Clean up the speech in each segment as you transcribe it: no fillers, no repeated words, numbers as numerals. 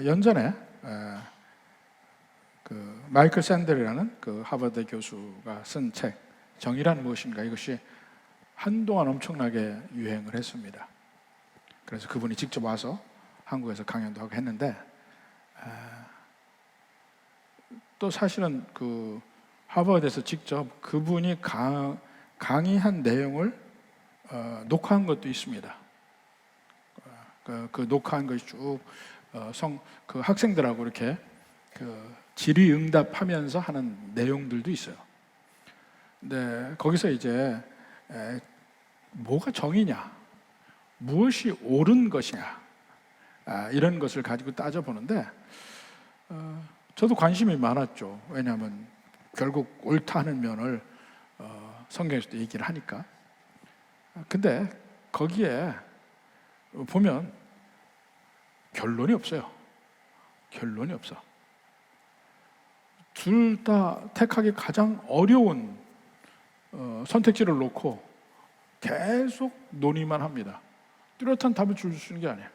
연전에 그 마이클 샌델이라는 그 하버드 교수가 쓴 책 정의란 무엇인가, 이것이 한동안 엄청나게 유행을 했습니다. 그래서 그분이 직접 와서 한국에서 강연도 하고 했는데, 또 사실은 그 하버드에서 직접 그분이 강의한 내용을 녹화한 것도 있습니다. 그 녹화한 것이 쭉 그 학생들하고 이렇게 그 질의응답하면서 하는 내용들도 있어요. 근데 거기서 이제 뭐가 정의냐, 무엇이 옳은 것이냐, 이런 것을 가지고 따져보는데, 저도 관심이 많았죠. 왜냐하면 결국 옳다 하는 면을 성경에서도 얘기를 하니까. 근데 거기에 보면 결론이 없어요. 결론이 없어. 둘 다 택하기 가장 어려운 선택지를 놓고 계속 논의만 합니다. 뚜렷한 답을 줄 수 있는 게 아니에요.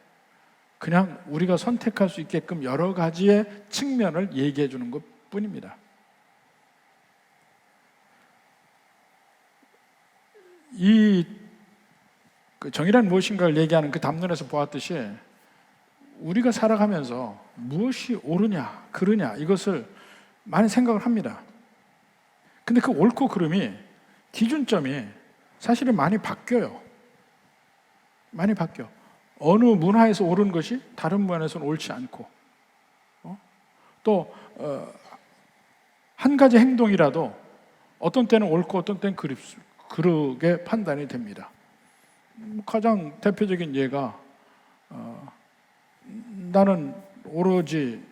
그냥 우리가 선택할 수 있게끔 여러 가지의 측면을 얘기해 주는 것 뿐입니다. 그 정의란 무엇인가를 얘기하는 그 담론에서 보았듯이, 우리가 살아가면서 무엇이 옳으냐, 그르냐, 이것을 많이 생각을 합니다. 근데 그 옳고 그름이, 기준점이 사실은 많이 바뀌어요. 많이 바뀌어. 어느 문화에서 옳은 것이 다른 문화에서는 옳지 않고, 또 한 가지 행동이라도 어떤 때는 옳고 어떤 때는 그르게 판단이 됩니다. 가장 대표적인 예가, 나는 오로지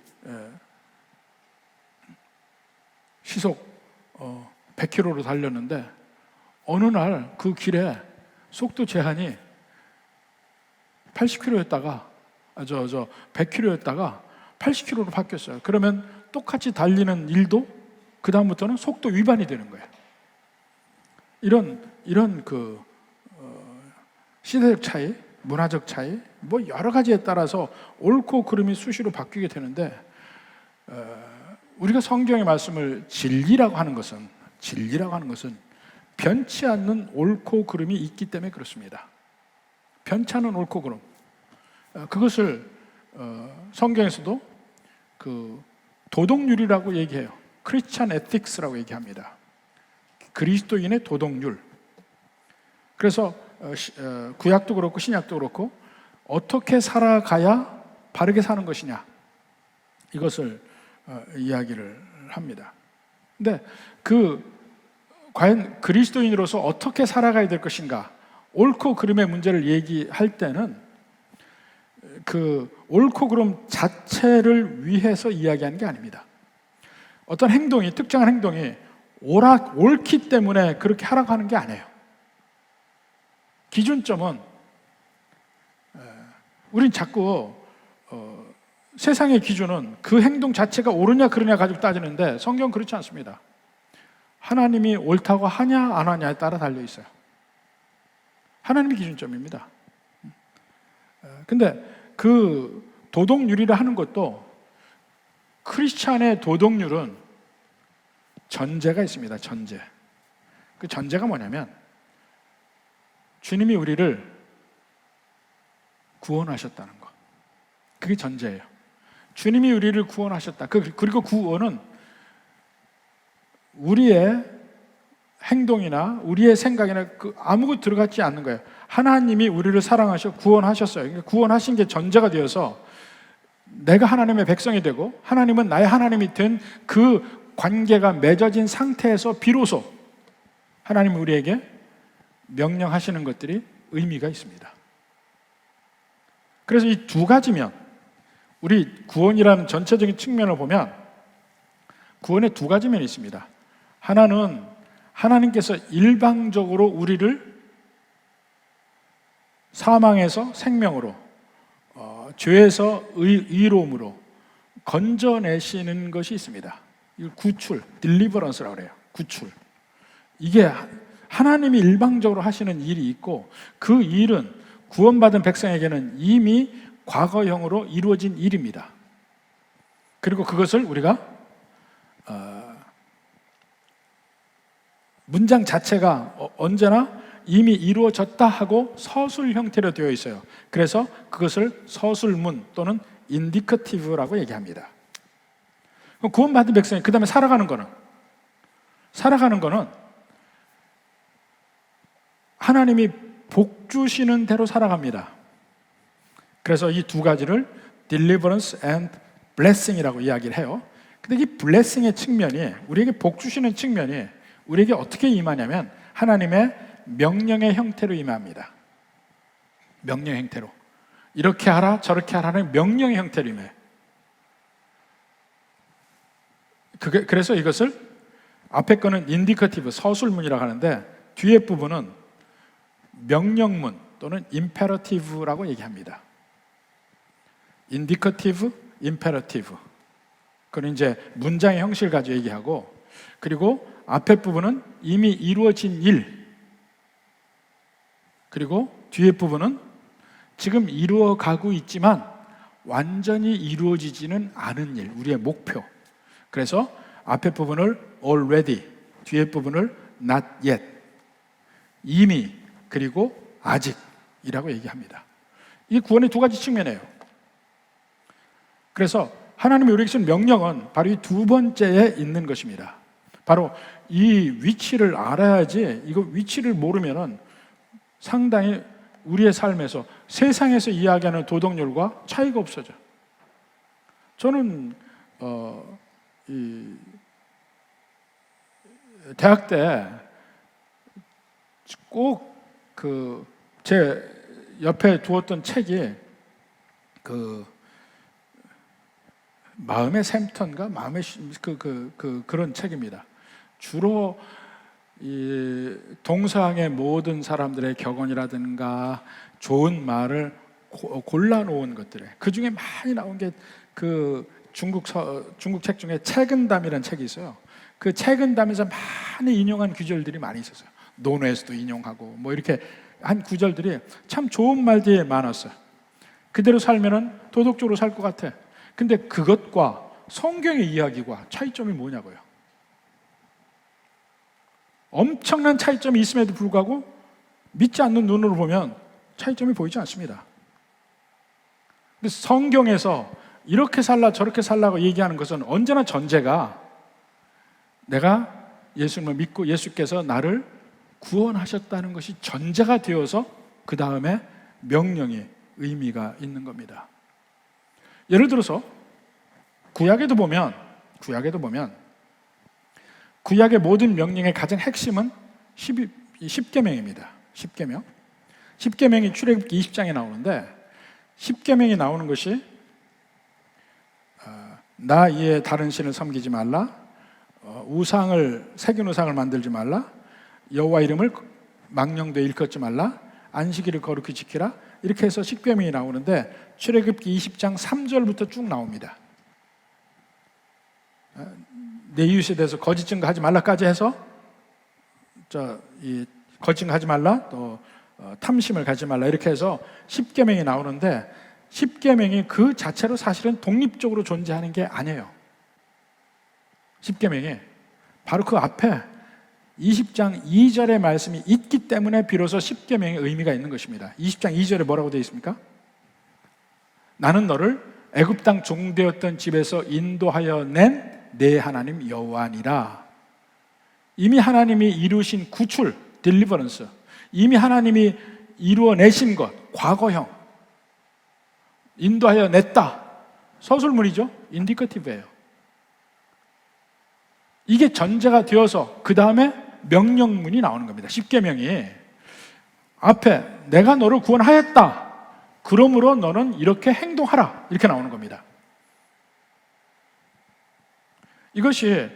시속 100km로 달렸는데 어느 날 그 길에 속도 제한이 80km였다가 100km였다가 80km로 바뀌었어요. 그러면 똑같이 달리는 일도 그 다음부터는 속도 위반이 되는 거예요. 이런 그 시대적 차이, 문화적 차이, 뭐 여러 가지에 따라서 옳고 그름이 수시로 바뀌게 되는데, 우리가 성경의 말씀을 진리라고 하는 것은 변치 않는 옳고 그름이 있기 때문에 그렇습니다. 변치 않는 옳고 그름, 그것을 성경에서도 그 도덕률이라고 얘기해요. 크리스찬 에틱스라고 얘기합니다. 그리스도인의 도덕률. 그래서 구약도 그렇고 신약도 그렇고 어떻게 살아가야 바르게 사는 것이냐, 이것을 이야기를 합니다. 근데 과연 그리스도인으로서 어떻게 살아가야 될 것인가, 옳고 그름의 문제를 얘기할 때는 그 옳고 그름 자체를 위해서 이야기하는 게 아닙니다. 어떤 행동이, 특정한 행동이 옳기 때문에 그렇게 하라고 하는 게 아니에요. 기준점은, 우린 자꾸 세상의 기준은 그 행동 자체가 옳으냐 그르냐 가지고 따지는데, 성경은 그렇지 않습니다. 하나님이 옳다고 하냐 안 하냐에 따라 달려 있어요. 하나님이 기준점입니다. 근데 그 도덕률이라 하는 것도, 크리스찬의 도덕률은 전제가 있습니다. 전제. 그 전제가 뭐냐면, 주님이 우리를 구원하셨다는 것. 그게 전제예요. 주님이 우리를 구원하셨다. 그리고 구원은 우리의 행동이나 우리의 생각이나 아무것도 들어갔지 않는 거예요. 하나님이 우리를 사랑하셔 구원하셨어요. 그러니까 구원하신 게 전제가 되어서 내가 하나님의 백성이 되고 하나님은 나의 하나님이 된 그 관계가 맺어진 상태에서 비로소 하나님이 우리에게 명령하시는 것들이 의미가 있습니다. 그래서 이 두 가지면, 우리 구원이라는 전체적인 측면을 보면 구원의 두 가지 면이 있습니다. 하나는 하나님께서 일방적으로 우리를 사망에서 생명으로, 죄에서 의로움으로 건져내시는 것이 있습니다. 이걸 구출, 딜리버런스라고 그래요. 구출. 이게 하나님이 일방적으로 하시는 일이 있고, 그 일은 구원받은 백성에게는 이미 과거형으로 이루어진 일입니다. 그리고 그것을 우리가 문장 자체가 언제나 이미 이루어졌다 하고 서술 형태로 되어 있어요. 그래서 그것을 서술문 또는 인디커티브라고 얘기합니다. 그럼 구원받은 백성이 그 다음에 살아가는 거는 하나님이 복 주시는 대로 살아갑니다. 그래서 이 두 가지를 deliverance and blessing이라고 이야기를 해요. 근데 이 blessing의 측면이, 우리에게 복 주시는 측면이 우리에게 어떻게 임하냐면 하나님의 명령의 형태로 임합니다. 명령 형태로. 이렇게 하라 저렇게 하라는 명령의 형태로 임해요. 그래서 이것을 앞에 거는 인디커티브, 서술문이라고 하는데 뒤에 부분은 명령문 또는 임페러티브라고 얘기합니다. 인디커티브, 임페러티브. 그건 이제 문장의 형식을 가지고 얘기하고, 그리고 앞에 부분은 이미 이루어진 일, 그리고 뒤에 부분은 지금 이루어가고 있지만 완전히 이루어지지는 않은 일, 우리의 목표. 그래서 앞에 부분을 already, 뒤에 부분을 not yet, 이미, 그리고 아직이라고 얘기합니다. 이 구원의 두 가지 측면이에요. 그래서 하나님이 우리에게 주신 명령은 바로 이 두 번째에 있는 것입니다. 바로 이 위치를 알아야지, 이거 위치를 모르면은 상당히 우리의 삶에서 세상에서 이야기하는 도덕률과 차이가 없어져. 저는 이 대학 때 꼭 제 옆에 두었던 책이 마음의 샘턴가 마음의 그런 책입니다. 주로 이 동서양의 모든 사람들의 격언이라든가 좋은 말을 골라놓은 것들에 그 중에 많이 나온 게 중국 책 중에 책은담이라는 책이 있어요. 그 책은담에서 많이 인용한 구절들이 많이 있었어요. 논어에서도 인용하고 뭐 이렇게 한 구절들이 참 좋은 말들이 많았어요. 그대로 살면은 도덕적으로 살 것 같아. 근데 그것과 성경의 이야기와 차이점이 뭐냐고요. 엄청난 차이점이 있음에도 불구하고 믿지 않는 눈으로 보면 차이점이 보이지 않습니다. 근데 성경에서 이렇게 살라 저렇게 살라고 얘기하는 것은 언제나 전제가 내가 예수님을 믿고 예수께서 나를 구원하셨다는 것이 전제가 되어서 그 다음에 명령의 의미가 있는 겁니다. 예를 들어서 구약에도 보면 구약의 모든 명령의 가장 핵심은 10계명입니다. 10계명. 10계명이 출애굽기 20장에 나오는데 10계명이 나오는 것이 나 이에 다른 신을 섬기지 말라, 새긴 우상을 만들지 말라, 여호와 이름을 망령되이 일컫지 말라, 안식일을 거룩히 지키라, 이렇게 해서 10계명이 나오는데 출애굽기 20장 3절부터 쭉 나옵니다. 내 이웃에 대해서 거짓 증거하지 말라까지 해서 거짓 증거하지 말라, 또 탐심을 가지 말라, 이렇게 해서 10계명이 나오는데 10계명이 그 자체로 사실은 독립적으로 존재하는 게 아니에요. 10계명이 바로 그 앞에 20장 2절의 말씀이 있기 때문에 비로소 10계명의 의미가 있는 것입니다. 20장 2절에 뭐라고 되어 있습니까? 나는 너를 애굽 땅 종되었던 집에서 인도하여 낸 내 하나님 여호와니라. 이미 하나님이 이루신 구출, 딜리버런스, 이미 하나님이 이루어내신 것, 과거형, 인도하여 냈다. 서술문이죠. 인디커티브예요. 이게 전제가 되어서 그 다음에 명령문이 나오는 겁니다. 10계명이 앞에 내가 너를 구원하였다, 그러므로 너는 이렇게 행동하라, 이렇게 나오는 겁니다. 이것이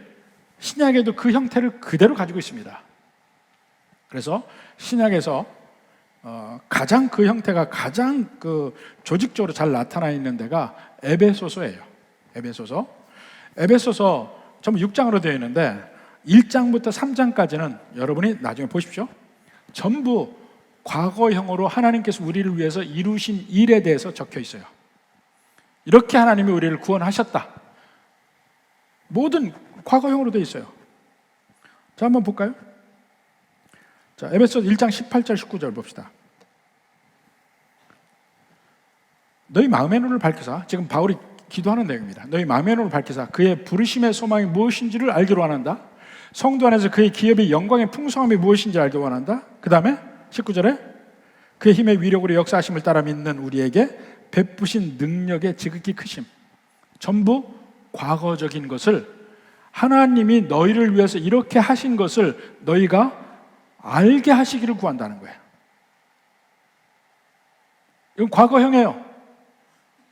신약에도 그 형태를 그대로 가지고 있습니다. 그래서 신약에서 가장 그 형태가 가장 조직적으로 잘 나타나 있는 데가 에베소서예요. 에베소서 전부 6장으로 되어 있는데 1장부터 3장까지는 여러분이 나중에 보십시오. 전부 과거형으로 하나님께서 우리를 위해서 이루신 일에 대해서 적혀 있어요. 이렇게 하나님이 우리를 구원하셨다. 모든 과거형으로 되어 있어요. 자, 한번 볼까요? 자, 에베소 1장 18절 19절 봅시다. 너희 마음의 눈을 밝히사, 지금 바울이 기도하는 내용입니다. 너희 마음의 눈을 밝히사 그의 부르심의 소망이 무엇인지를 알기로 원한다. 성도 안에서 그의 기업의 영광의 풍성함이 무엇인지 알기로 원한다. 그 다음에 19절에 그의 힘의 위력으로 역사하심을 따라 믿는 우리에게 베푸신 능력의 지극히 크심. 전부 과거적인 것을, 하나님이 너희를 위해서 이렇게 하신 것을 너희가 알게 하시기를 구한다는 거예요. 이건 과거형이에요.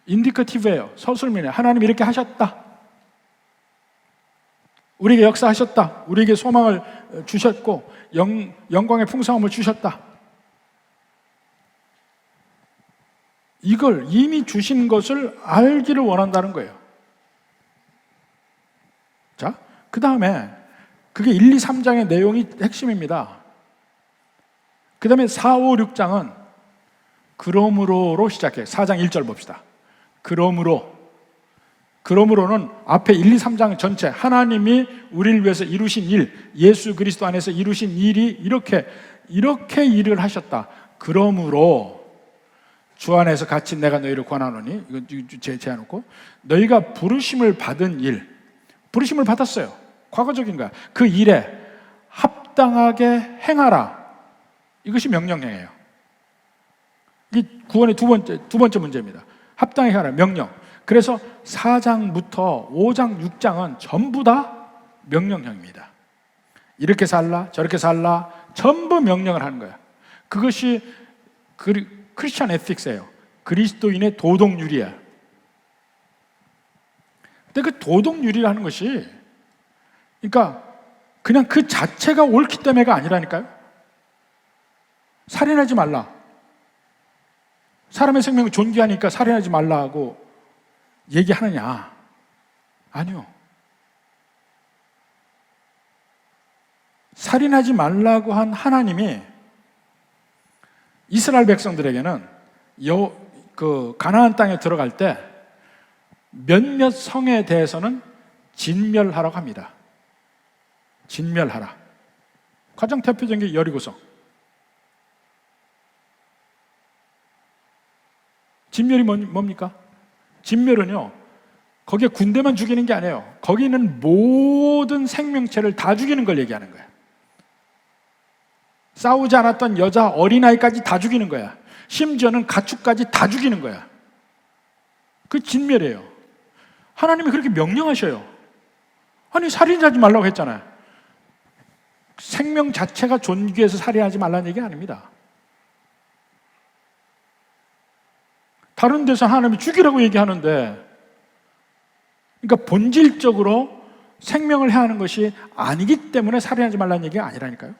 인디커티브예요. 서술문이에요. 하나님이 이렇게 하셨다. 우리에게 역사하셨다. 우리에게 소망을 주셨고 영광의 풍성함을 주셨다. 이걸 이미 주신 것을 알기를 원한다는 거예요. 자, 그 다음에 그게 1, 2, 3장의 내용이 핵심입니다. 그 다음에 4, 5, 6장은 그러므로로 시작해요. 4장 1절 봅시다. 그러므로는 앞에 1, 2, 3장 전체 하나님이 우리를 위해서 이루신 일, 예수 그리스도 안에서 이루신 일이 이렇게 일을 하셨다. 그러므로 주 안에서 같이 내가 너희를 권하노니, 이거 제안놓고 너희가 부르심을 받은 일, 부르심을 받았어요. 과거적인 거야. 그 일에 합당하게 행하라. 이것이 명령행위예요. 이게 구원의 두 번째 문제입니다. 합당하게 행하라, 명령. 그래서 4장부터 5장, 6장은 전부 다 명령형입니다. 이렇게 살라, 저렇게 살라, 전부 명령을 하는 거야. 그것이 크리스천 에틱스예요. 그리스도인의 도덕률이야. 근데 그 도덕률이라는 것이, 그러니까 그냥 그 자체가 옳기 때문에가 아니라니까요. 살인하지 말라. 사람의 생명을 존귀하니까 살인하지 말라고 얘기하느냐? 아니요. 살인하지 말라고 한 하나님이 이스라엘 백성들에게는 가나안 땅에 들어갈 때 몇몇 성에 대해서는 진멸하라고 합니다. 진멸하라. 가장 대표적인 게 여리고성. 진멸이 뭡니까? 진멸은요, 거기에 군대만 죽이는 게 아니에요. 거기 있는 모든 생명체를 다 죽이는 걸 얘기하는 거야. 싸우지 않았던 여자, 어린아이까지 다 죽이는 거야. 심지어는 가축까지 다 죽이는 거야. 그 진멸이에요. 하나님이 그렇게 명령하셔요. 아니, 살인하지 말라고 했잖아요. 생명 자체가 존귀해서 살인하지 말라는 얘기 아닙니다. 다른 데서 하나님이 죽이라고 얘기하는데, 그러니까 본질적으로 생명을 해하는 것이 아니기 때문에 살인하지 말라는 얘기가 아니라니까요.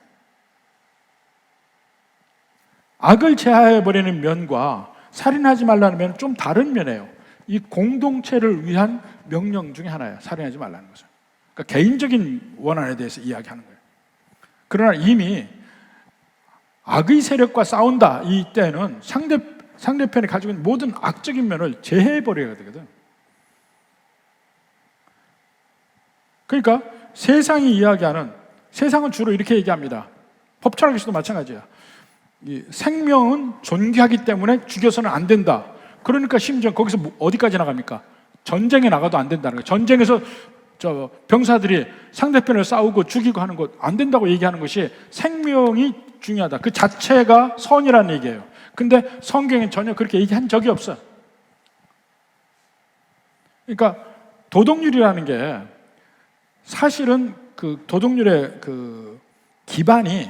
악을 제하해버리는 면과 살인하지 말라는 면은 좀 다른 면이에요. 이 공동체를 위한 명령 중에 하나예요. 살인하지 말라는 것은. 그러니까 개인적인 원한에 대해서 이야기하는 거예요. 그러나 이미 악의 세력과 싸운다, 이때는 상대편이 가지고 있는 모든 악적인 면을 제해버려야 되거든. 그러니까 세상이 이야기하는, 세상은 주로 이렇게 얘기합니다. 법철학에서도 마찬가지야. 이 생명은 존귀하기 때문에 죽여서는 안 된다. 그러니까 심지어 거기서 어디까지 나갑니까? 전쟁에 나가도 안 된다는 거예요. 전쟁에서 병사들이 상대편을 싸우고 죽이고 하는 것 안 된다고 얘기하는 것이 생명이 중요하다. 그 자체가 선이라는 얘기예요. 근데 성경엔 전혀 그렇게 얘기한 적이 없어요. 그러니까 도덕률이라는 게 사실은 그 도덕률의 그 기반이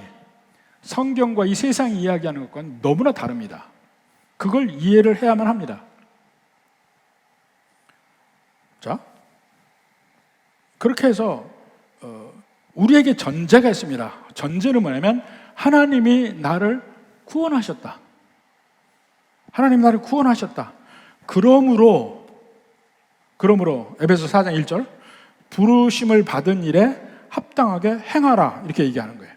성경과 이 세상이 이야기하는 것과는 너무나 다릅니다. 그걸 이해를 해야만 합니다. 자, 그렇게 해서 우리에게 전제가 있습니다. 전제는 뭐냐면 하나님이 나를 구원하셨다. 하나님이 나를 구원하셨다. 그러므로 에베소 4장 1절 부르심을 받은 일에 합당하게 행하라, 이렇게 얘기하는 거예요.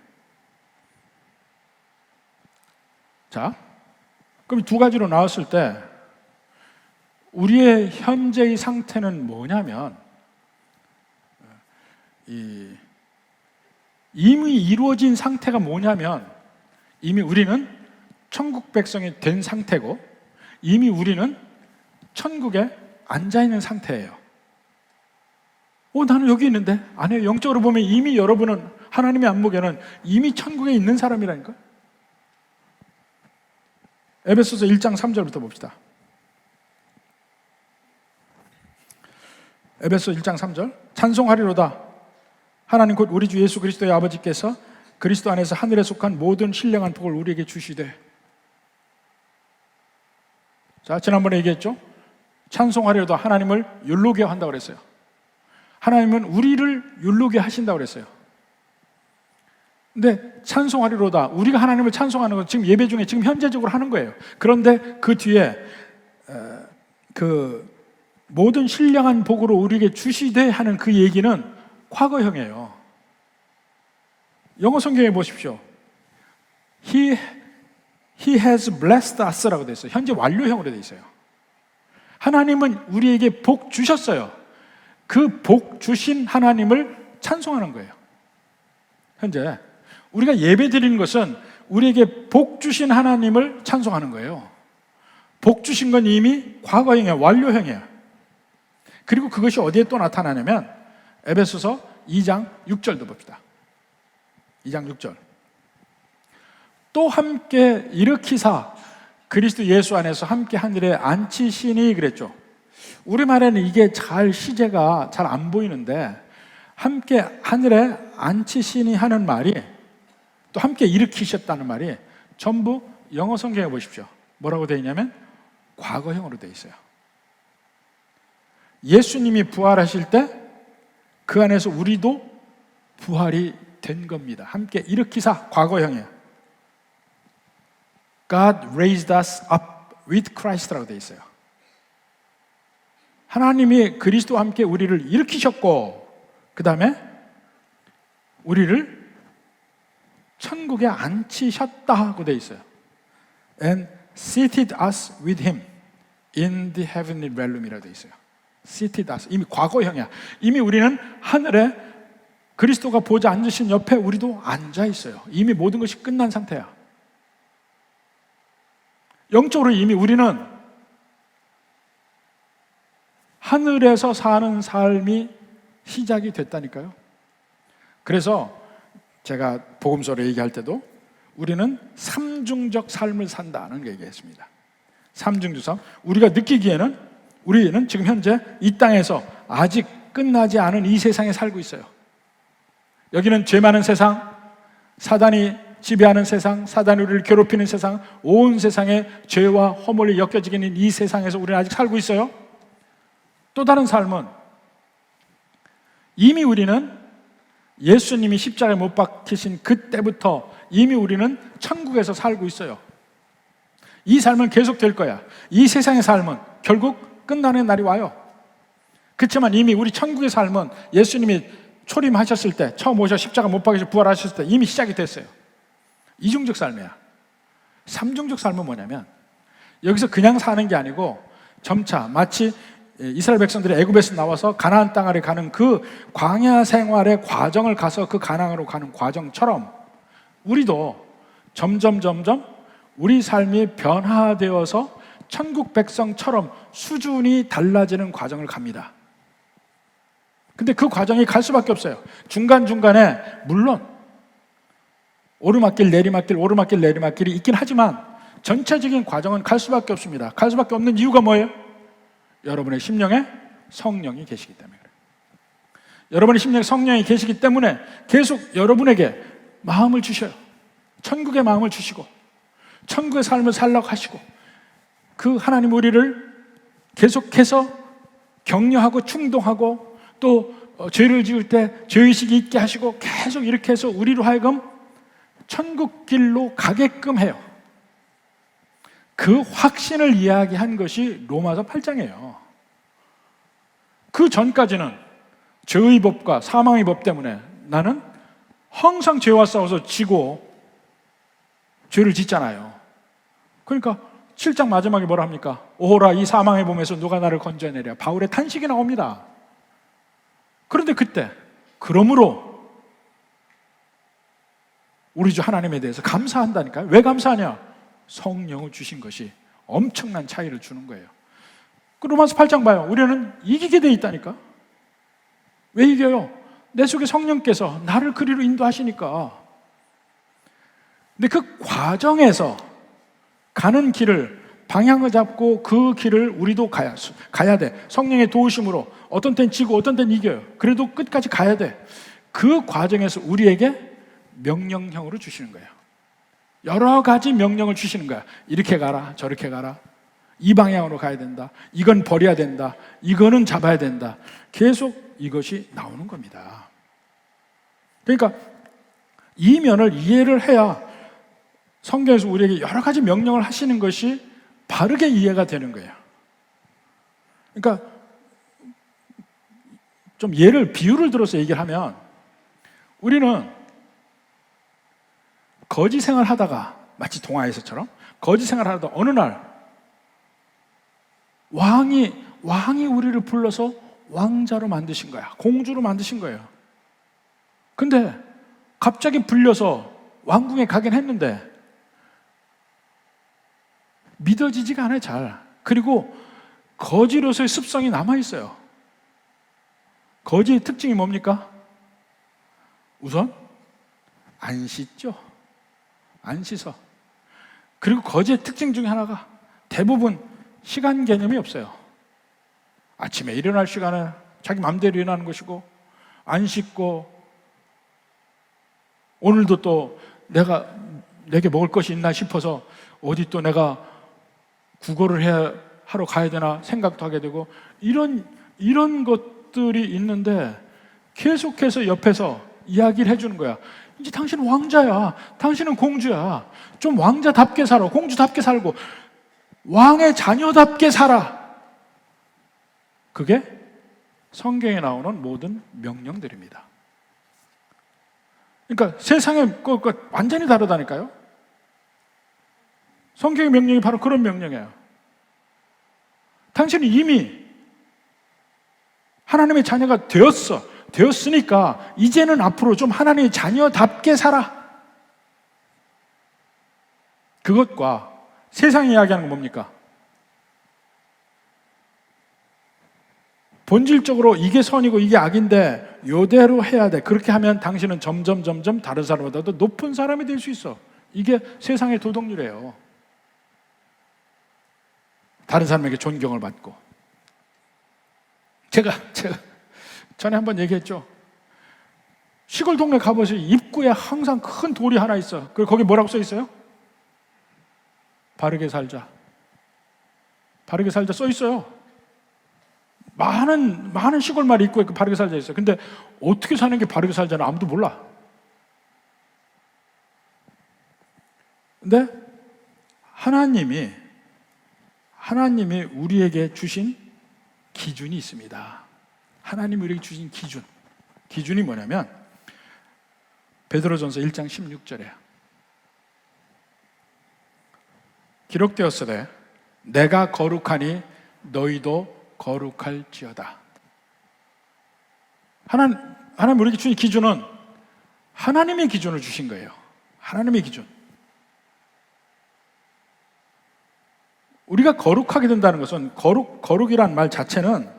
자, 그럼 두 가지로 나왔을 때 우리의 현재의 상태는 뭐냐면 이미 이루어진 상태가 뭐냐면 이미 우리는 천국 백성이 된 상태고 이미 우리는 천국에 앉아있는 상태예요. 나는 여기 있는데? 아니에요. 영적으로 보면 이미 여러분은 하나님의 안목에는 이미 천국에 있는 사람이라니까. 에베소서 1장 3절부터 봅시다. 에베소 1장 3절. 찬송하리로다. 하나님 곧 우리 주 예수 그리스도의 아버지께서 그리스도 안에서 하늘에 속한 모든 신령한 복을 우리에게 주시되. 자, 지난번에 얘기했죠. 찬송하리로다. 하나님을 율로게 한다고 그랬어요. 하나님은 우리를 율로게 하신다고 그랬어요. 근데 찬송하리로다. 우리가 하나님을 찬송하는 건 지금 예배 중에 지금 현재적으로 하는 거예요. 그런데 그 뒤에 그 모든 신령한 복으로 우리에게 주시되 하는 그 얘기는 과거형이에요. 영어 성경에 보십시오. He has blessed us라고 되어 있어요. 현재 완료형으로 되어 있어요. 하나님은 우리에게 복 주셨어요. 그 복 주신 하나님을 찬송하는 거예요. 현재 우리가 예배 드리는 것은 우리에게 복 주신 하나님을 찬송하는 거예요. 복 주신 건 이미 과거형이에요. 완료형이에요. 그리고 그것이 어디에 또 나타나냐면 에베소서 2장 6절도 봅시다. 2장 6절. 또 함께 일으키사 그리스도 예수 안에서 함께 하늘에 앉히시니 그랬죠. 우리말에는 이게 잘 시제가 잘 안 보이는데 함께 하늘에 앉히시니 하는 말이 또 함께 일으키셨다는 말이 전부 영어 성경에 보십시오. 뭐라고 되어 있냐면 과거형으로 되어 있어요. 예수님이 부활하실 때 그 안에서 우리도 부활이 된 겁니다. 함께 일으키사 과거형이에요. God raised us up with Christ라고 되어 있어요. 하나님이 그리스도와 함께 우리를 일으키셨고 그 다음에 우리를 천국에 앉히셨다 하고 되어 있어요. And seated us with him in the heavenly realm이라고 되어 있어요. seated us. 이미 과거형이야. 이미 우리는 하늘에 그리스도가 보좌 앉으신 옆에 우리도 앉아 있어요. 이미 모든 것이 끝난 상태야. 영적으로 이미 우리는 하늘에서 사는 삶이 시작이 됐다니까요. 그래서 제가 복음서를 얘기할 때도 우리는 삼중적 삶을 산다는 걸 얘기했습니다. 삼중적 삶. 우리가 느끼기에는 우리는 지금 현재 이 땅에서 아직 끝나지 않은 이 세상에 살고 있어요. 여기는 죄 많은 세상, 사단이 지배하는 세상, 사단이 우리를 괴롭히는 세상, 온 세상에 죄와 허물이 엮여지게 있는 이 세상에서 우리는 아직 살고 있어요. 또 다른 삶은 이미 우리는 예수님이 십자가에 못 박히신 그때부터 이미 우리는 천국에서 살고 있어요. 이 삶은 계속될 거야. 이 세상의 삶은 결국 끝나는 날이 와요. 그렇지만 이미 우리 천국의 삶은 예수님이 초림하셨을 때, 처음 오셔 십자가 못 박히셔 부활하셨을 때 이미 시작이 됐어요. 이중적 삶이야. 삼중적 삶은 뭐냐면 여기서 그냥 사는 게 아니고 점차 마치 이스라엘 백성들이 애굽에서 나와서 가나안 땅으로 가는 그 광야 생활의 과정을 가서 그 가나안으로 가는 과정처럼 우리도 점점 우리 삶이 변화되어서 천국 백성처럼 수준이 달라지는 과정을 갑니다. 근데 그 과정이 갈 수밖에 없어요. 중간중간에 물론 오르막길 내리막길 오르막길 내리막길이 있긴 하지만 전체적인 과정은 갈 수밖에 없습니다. 갈 수밖에 없는 이유가 뭐예요? 여러분의 심령에 성령이 계시기 때문에 그래요. 여러분의 심령에 성령이 계시기 때문에 계속 여러분에게 마음을 주셔요. 천국의 마음을 주시고 천국의 삶을 살라고 하시고 그 하나님 우리를 계속해서 격려하고 충동하고 또 죄를 지을 때 죄의식이 있게 하시고 계속 이렇게 해서 우리로 하여금 천국 길로 가게끔 해요. 그 확신을 이야기한 것이 로마서 8장이에요. 그 전까지는 죄의 법과 사망의 법 때문에 나는 항상 죄와 싸워서 지고 죄를 짓잖아요. 그러니까 7장 마지막에 뭐라 합니까? 오호라 이 사망의 몸에서 누가 나를 건져내랴. 바울의 탄식이 나옵니다. 그런데 그때 그러므로 우리 주 하나님에 대해서 감사한다니까요. 왜 감사하냐? 성령을 주신 것이 엄청난 차이를 주는 거예요. 그 로마서 8장 봐요. 우리는 이기게 돼 있다니까. 왜 이겨요? 내 속에 성령께서 나를 그리로 인도하시니까. 근데 그 과정에서 가는 길을, 방향을 잡고 그 길을 우리도 가야 돼. 성령의 도우심으로. 어떤 땐 지고 어떤 땐 이겨요. 그래도 끝까지 가야 돼. 그 과정에서 우리에게 명령형으로 주시는 거예요. 여러 가지 명령을 주시는 거야. 이렇게 가라, 저렇게 가라. 이 방향으로 가야 된다. 이건 버려야 된다. 이거는 잡아야 된다. 계속 이것이 나오는 겁니다. 그러니까 이 면을 이해를 해야 성경에서 우리에게 여러 가지 명령을 하시는 것이 바르게 이해가 되는 거예요. 그러니까 좀 비유를 들어서 얘기를 하면, 우리는 거지 생활 하다가, 마치 동화에서처럼 거지 생활 하다가 어느 날 왕이 우리를 불러서 왕자로 만드신 거야. 공주로 만드신 거예요. 근데 갑자기 불려서 왕궁에 가긴 했는데 믿어지지가 않아요, 잘. 그리고 거지로서의 습성이 남아있어요. 거지의 특징이 뭡니까? 우선 안 씻죠. 안 씻어. 그리고 거지의 특징 중에 하나가 대부분 시간 개념이 없어요. 아침에 일어날 시간은 자기 마음대로 일어나는 것이고, 안 씻고, 오늘도 또 내게 먹을 것이 있나 싶어서 어디 또 내가 국어를 하러 가야 되나 생각도 하게 되고, 이런 것들이 있는데 계속해서 옆에서 이야기를 해주는 거야. 이제 당신은 왕자야. 당신은 공주야. 좀 왕자답게 살아. 공주답게 살고 왕의 자녀답게 살아. 그게 성경에 나오는 모든 명령들입니다. 그러니까 세상의 것과 완전히 다르다니까요. 성경의 명령이 바로 그런 명령이에요. 당신은 이미 하나님의 자녀가 되었으니까 이제는 앞으로 좀 하나님의 자녀답게 살아. 그것과 세상이 이야기하는 건 뭡니까? 본질적으로 이게 선이고 이게 악인데 이대로 해야 돼. 그렇게 하면 당신은 점점 다른 사람보다도 높은 사람이 될 수 있어. 이게 세상의 도덕률이에요. 다른 사람에게 존경을 받고. 제가 전에 한번 얘기했죠. 시골 동네 가보세요. 입구에 항상 큰 돌이 하나 있어. 그리고 거기 뭐라고 써 있어요? 바르게 살자. 바르게 살자 써 있어요. 많은 시골 마을 입구에 그 바르게 살자 있어요. 근데 어떻게 사는 게 바르게 살자는 아무도 몰라. 근데 하나님이 우리에게 주신 기준이 있습니다. 하나님이 우리에게 주신 기준이 뭐냐면 베드로전서 1장 16절에 기록되었으되 내가 거룩하니 너희도 거룩할지어다. 하나님 우리에게 주신 기준은 하나님의 기준을 주신 거예요. 하나님의 기준. 우리가 거룩하게 된다는 것은 거룩이란 말 자체는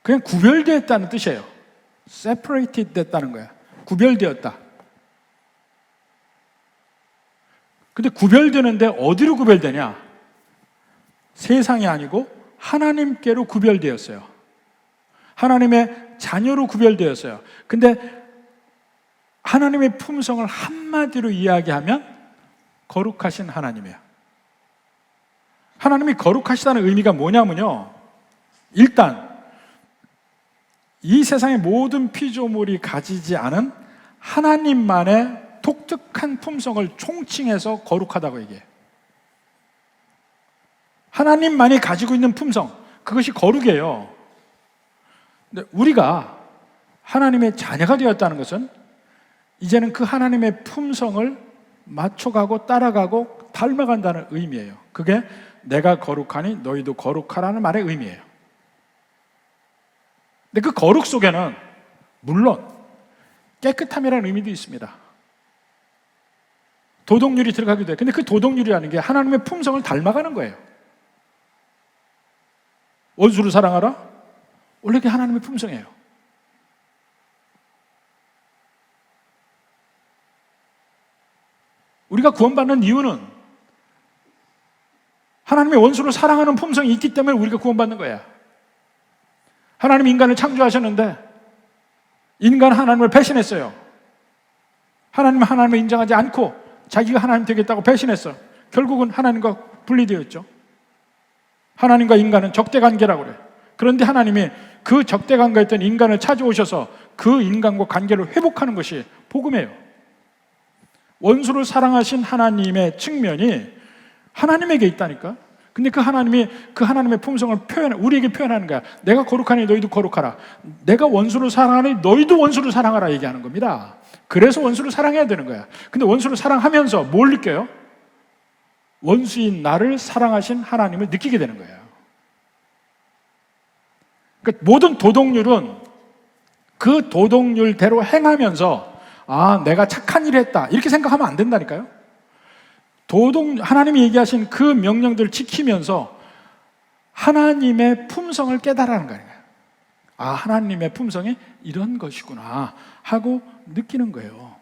그냥 구별되었다는 뜻이에요. separated 됐다는 거야. 구별되었다. 근데 구별되는데 어디로 구별되냐? 세상이 아니고 하나님께로 구별되었어요. 하나님의 자녀로 구별되었어요. 근데 하나님의 품성을 한마디로 이야기하면 거룩하신 하나님이에요. 하나님이 거룩하시다는 의미가 뭐냐면요, 일단 이 세상의 모든 피조물이 가지지 않은 하나님만의 독특한 품성을 총칭해서 거룩하다고 얘기해요. 하나님만이 가지고 있는 품성, 그것이 거룩이에요. 근데 우리가 하나님의 자녀가 되었다는 것은 이제는 그 하나님의 품성을 맞춰가고 따라가고 닮아간다는 의미예요. 그게 내가 거룩하니 너희도 거룩하라는 말의 의미예요. 근데 그 거룩 속에는 물론 깨끗함이라는 의미도 있습니다. 도덕률이 들어가기도 해요. 근데 그 도덕률이라는 게 하나님의 품성을 닮아가는 거예요. 원수를 사랑하라? 원래 그게 하나님의 품성이에요. 우리가 구원받는 이유는 하나님의 원수를 사랑하는 품성이 있기 때문에 우리가 구원받는 거야. 하나님 인간을 창조하셨는데 인간 하나님을 배신했어요. 하나님은 하나님을 인정하지 않고 자기가 하나님 되겠다고 배신했어. 결국은 하나님과 분리되었죠. 하나님과 인간은 적대관계라고 그래요. 그런데 하나님이 그 적대관계였던 인간을 찾아오셔서 그 인간과 관계를 회복하는 것이 복음이에요. 원수를 사랑하신 하나님의 측면이 하나님에게 있다니까. 근데 그 하나님의 품성을 우리에게 표현하는 거야. 내가 거룩하니 너희도 거룩하라. 내가 원수를 사랑하니 너희도 원수를 사랑하라 얘기하는 겁니다. 그래서 원수를 사랑해야 되는 거야. 근데 원수를 사랑하면서 뭘 느껴요? 원수인 나를 사랑하신 하나님을 느끼게 되는 거예요. 그러니까 모든 도덕률은 그 도덕률대로 행하면서 내가 착한 일을 했다 이렇게 생각하면 안 된다니까요. 하나님이 얘기하신 그 명령들을 지키면서 하나님의 품성을 깨달아가는 거예요. 하나님의 품성이 이런 것이구나 하고 느끼는 거예요.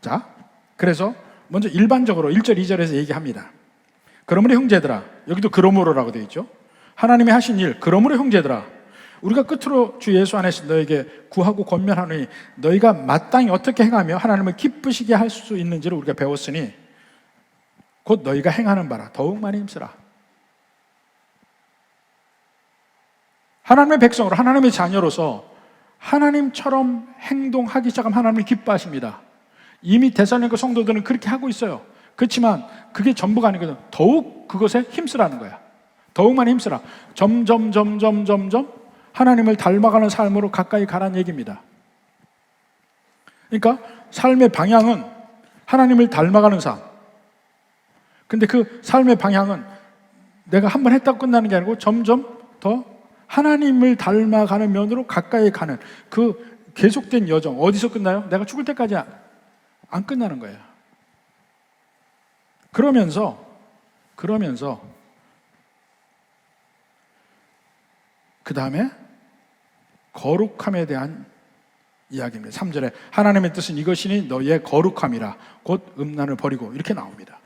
자, 그래서 먼저 일반적으로 1절, 2절에서 얘기합니다. 그러므로 형제들아, 여기도 그러므로라고 되어 있죠. 하나님이 하신 일, 그러므로 형제들아, 우리가 끝으로 주 예수 안에서 너에게 구하고 권면하노니 너희가 마땅히 어떻게 행하며 하나님을 기쁘시게 할 수 있는지를 우리가 배웠으니 곧 너희가 행하는 바라 더욱 많이 힘쓰라. 하나님의 백성으로, 하나님의 자녀로서 하나님처럼 행동하기 시작하면 하나님이 기뻐하십니다. 이미 데살로니가 성도들은 그렇게 하고 있어요. 그렇지만 그게 전부가 아니거든. 더욱 그것에 힘쓰라는 거야. 더욱 많이 힘쓰라. 점점 하나님을 닮아가는 삶으로 가까이 가라는 얘기입니다. 그러니까 삶의 방향은 하나님을 닮아가는 삶. 근데 그 삶의 방향은 내가 한 번 했다고 끝나는 게 아니고 점점 더 하나님을 닮아가는 면으로 가까이 가는 그 계속된 여정. 어디서 끝나요? 내가 죽을 때까지 안 끝나는 거예요. 그러면서 그 다음에 거룩함에 대한 이야기입니다. 3절에 하나님의 뜻은 이것이니 너희의 거룩함이라 곧 음란을 버리고 이렇게 나옵니다.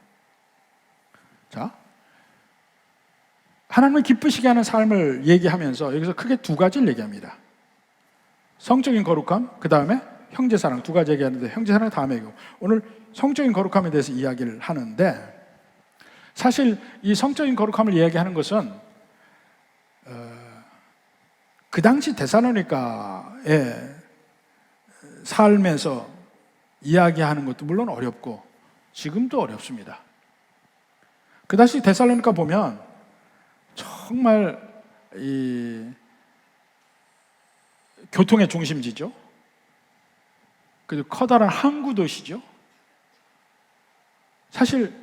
자, 하나님을 기쁘시게 하는 삶을 얘기하면서 여기서 크게 두 가지를 얘기합니다. 성적인 거룩함, 그 다음에 형제사랑, 두 가지 얘기하는데 형제사랑 다음에 얘기하고 오늘 성적인 거룩함에 대해서 이야기를 하는데 사실 이 성적인 거룩함을 이야기하는 것은 그 당시 데살로니가의 삶에서 이야기하는 것도 물론 어렵고 지금도 어렵습니다. 그 당시 데살로니가 보면 정말 이 교통의 중심지죠. 그리고 커다란 항구 도시죠. 사실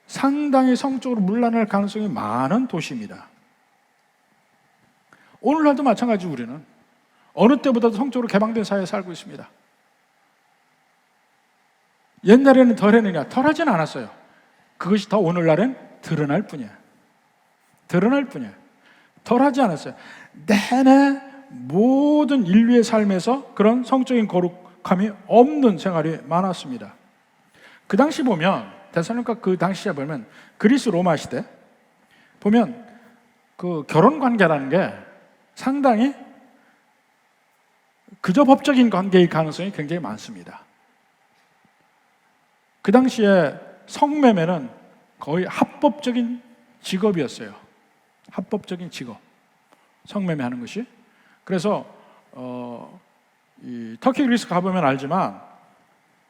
상당히 성적으로 문란할 가능성이 많은 도시입니다. 오늘날도 마찬가지 우리는 어느 때보다도 성적으로 개방된 사회에 살고 있습니다. 옛날에는 덜했느냐? 덜하진 않았어요. 그것이 더 오늘날엔 드러날 뿐이야. 덜하지 않았어요. 내내 모든 인류의 삶에서 그런 성적인 거룩함이 없는 생활이 많았습니다. 그 당시 보면 데살로니가 그 당시에 보면 그리스 로마 시대 보면 그 결혼 관계라는 게 상당히 그저 법적인 관계의 가능성이 굉장히 많습니다. 그 당시에 성매매는 거의 합법적인 직업이었어요. 합법적인 직업. 성매매 하는 것이. 그래서 이 터키 그리스 가보면 알지만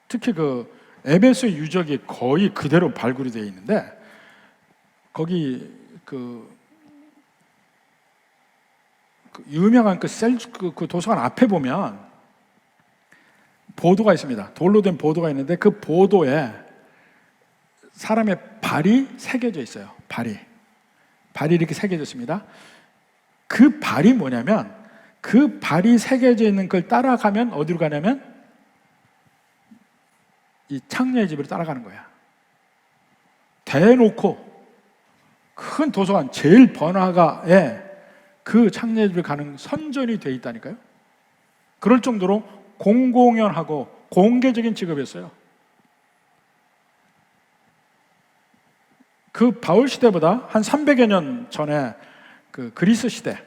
특히 그 에베소의 유적이 거의 그대로 발굴이 되어 있는데 거기 그 유명한 그 도서관 앞에 보면 보도가 있습니다. 돌로 된 보도가 있는데 그 보도에 사람의 발이 새겨져 있어요. 발이 이렇게 새겨졌습니다. 그 발이 뭐냐면, 그 발이 새겨져 있는 걸 따라가면 어디로 가냐면 이 창녀의 집으로 따라가는 거야. 대놓고 큰 도서관 제일 번화가에 그 창녀의 집을 가는 선전이 돼 있다니까요. 그럴 정도로 공공연하고 공개적인 직업이었어요. 그 바울 시대보다 한 300여 년 전에 그 그리스 시대,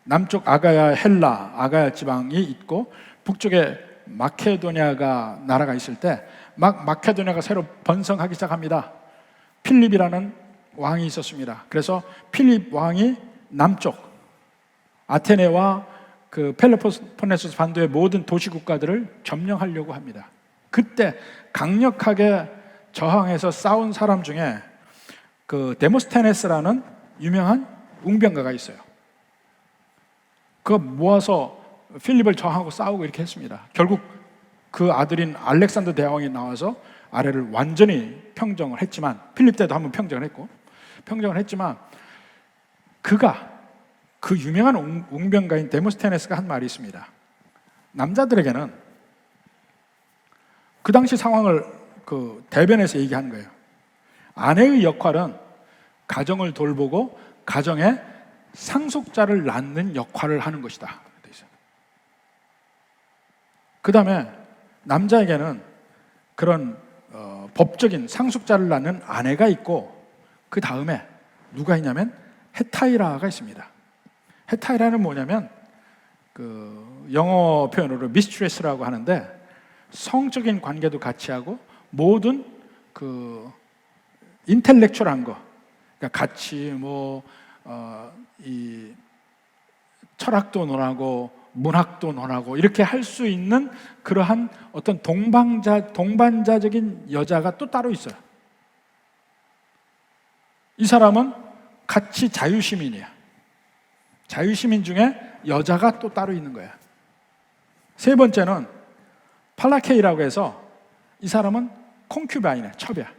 남쪽 아가야 헬라, 아가야 지방이 있고 북쪽에 마케도니아가 나라가 있을 때 막 마케도니아가 새로 번성하기 시작합니다. 필립이라는 왕이 있었습니다. 그래서 필립 왕이 남쪽 아테네와 그 펠로폰네소스 반도의 모든 도시 국가들을 점령하려고 합니다. 그때 강력하게 저항해서 싸운 사람 중에 그 데모스테네스라는 유명한 웅병가가 있어요. 그거 모아서 필립을 저항하고 싸우고 이렇게 했습니다. 결국 그 아들인 알렉산더 대왕이 나와서 아래를 완전히 평정을 했지만, 필립 때도 한번 평정을 했지만 그가 그 유명한 웅병가인 데모스테네스가 한 말이 있습니다. 남자들에게는 그 당시 상황을 그 대변해서 얘기한 거예요. 아내의 역할은 가정을 돌보고 가정에 상속자를 낳는 역할을 하는 것이다. 그 다음에 남자에게는 그런 법적인 상속자를 낳는 아내가 있고, 그 다음에 누가 있냐면 헤타이라가 있습니다. 헤타이라는 뭐냐면 그 영어 표현으로 미스트레스라고 하는데, 성적인 관계도 같이 하고 모든 그 인텔렉츄얼한 거, 그러니까 같이 이 철학도 논하고 문학도 논하고 이렇게 할 수 있는 그러한 어떤 동반자적인 여자가 또 따로 있어요. 이 사람은 같이 자유시민이야. 자유시민 중에 여자가 또 따로 있는 거야. 세 번째는 팔라케이라고 해서 이 사람은 콘큐바인이야, 첩이야.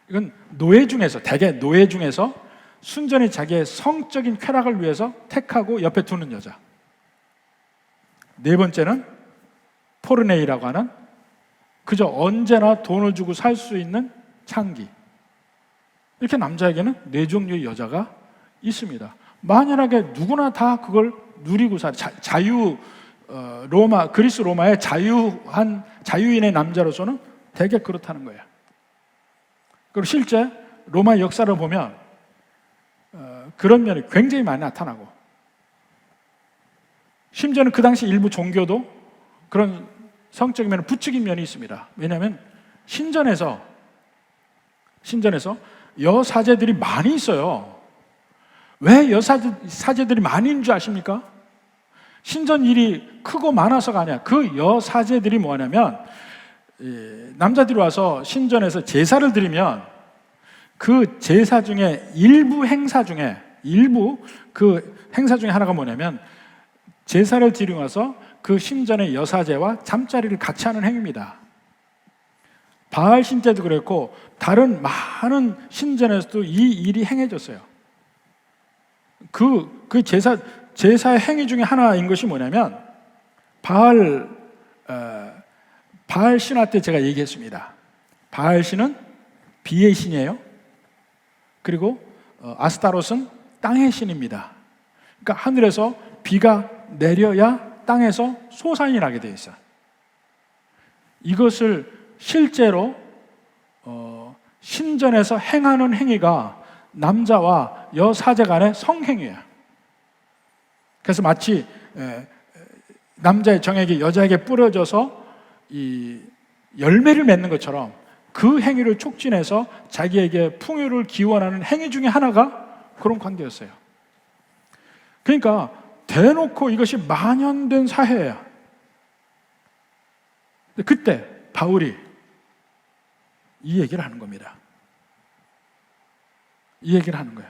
이건 노예 중에서, 대개 노예 중에서 순전히 자기의 성적인 쾌락을 위해서 택하고 옆에 두는 여자. 네 번째는 포르네이라고 하는 그저 언제나 돈을 주고 살 수 있는 창기. 이렇게 남자에게는 네 종류의 여자가 있습니다. 만약에 누구나 다 그걸 누리고 자유, 그리스 로마의 자유인의 남자로서는 되게 그렇다는 거예요. 그리고 실제 로마 역사를 보면 그런 면이 굉장히 많이 나타나고, 심지어는 그 당시 일부 종교도 그런 성적인 면을 부추긴 면이 있습니다. 왜냐하면 신전에서 여사제들이 많이 있어요. 왜 여사제들이 많이 있는 줄 아십니까? 신전 일이 크고 많아서가 아니야. 그 여사제들이 뭐냐면 남자들이 와서 신전에서 제사를 드리면 그 제사 중에 일부 그 행사 중에 하나가 뭐냐면 제사를 드리고 나서 그 신전의 여사제와 잠자리를 같이 하는 행위입니다. 바알 신 때도 그랬고 다른 많은 신전에서도 이 일이 행해졌어요. 그 제사의 행위 중에 하나인 것이 뭐냐면 바알 신화 때 제가 얘기했습니다. 바알 신은 비의 신이에요. 그리고 아스타롯은 땅의 신입니다. 그러니까 하늘에서 비가 내려야 땅에서 소산이 나게 되어 있어요. 이것을 실제로 신전에서 행하는 행위가 남자와 여사제 간의 성행위예요. 그래서 마치 남자의 정액이 여자에게 뿌려져서 이 열매를 맺는 것처럼 그 행위를 촉진해서 자기에게 풍요를 기원하는 행위 중에 하나가 그런 관계였어요. 그러니까 대놓고 이것이 만연된 사회예요. 그때 바울이 이 얘기를 하는 겁니다. 이 얘기를 하는 거예요.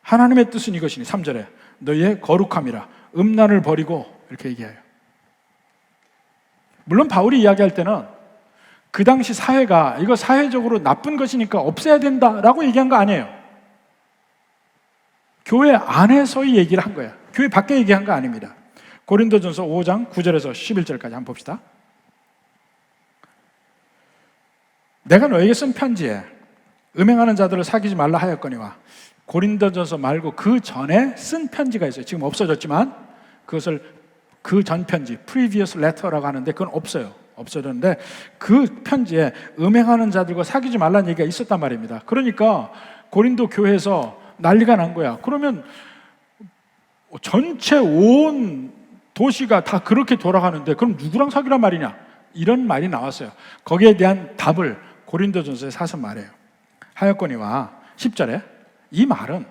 하나님의 뜻은 이것이니 3절에 너희의 거룩함이라 음란을 버리고 이렇게 얘기해요. 물론 바울이 이야기할 때는 그 당시 사회가 이거 사회적으로 나쁜 것이니까 없애야 된다라고 얘기한 거 아니에요. 교회 안에서의 얘기를 한 거야. 교회 밖에 얘기한 거 아닙니다. 고린도전서 5장 9절에서 11절까지 한번 봅시다. 내가 너에게 쓴 편지에 음행하는 자들을 사귀지 말라 하였거니와. 고린도전서 말고 그 전에 쓴 편지가 있어요. 지금 없어졌지만 그것을 그 전 편지, previous letter라고 하는데 그건 없어요. 없어졌는데 그 편지에 음행하는 자들과 사귀지 말라는 얘기가 있었단 말입니다. 그러니까 고린도 교회에서 난리가 난 거야. 그러면 전체 온 도시가 다 그렇게 돌아가는데 그럼 누구랑 사귀란 말이냐? 이런 말이 나왔어요. 거기에 대한 답을 고린도전서에 사서 말해요. 하였거니와 10절에 이 말은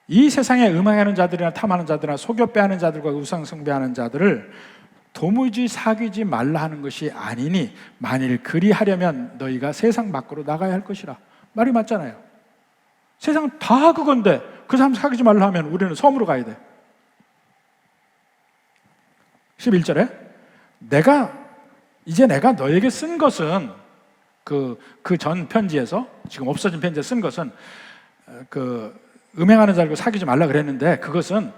이 세상에 음행하는 자들이나 탐하는 자들이나 속여 빼하는 자들과 우상 숭배하는 자들을 도무지 사귀지 말라 하는 것이 아니니 만일 그리하려면 너희가 세상 밖으로 나가야 할 것이라. 말이 맞잖아요. 세상 다 그건데 그 사람 사귀지 말라 하면 우리는 섬으로 가야 돼. 11절에 이제 내가 너에게 쓴 것은 그 전 편지에서 지금 없어진 편지에 쓴 것은 음행하는 자들과 사귀지 말라 그랬는데 그것은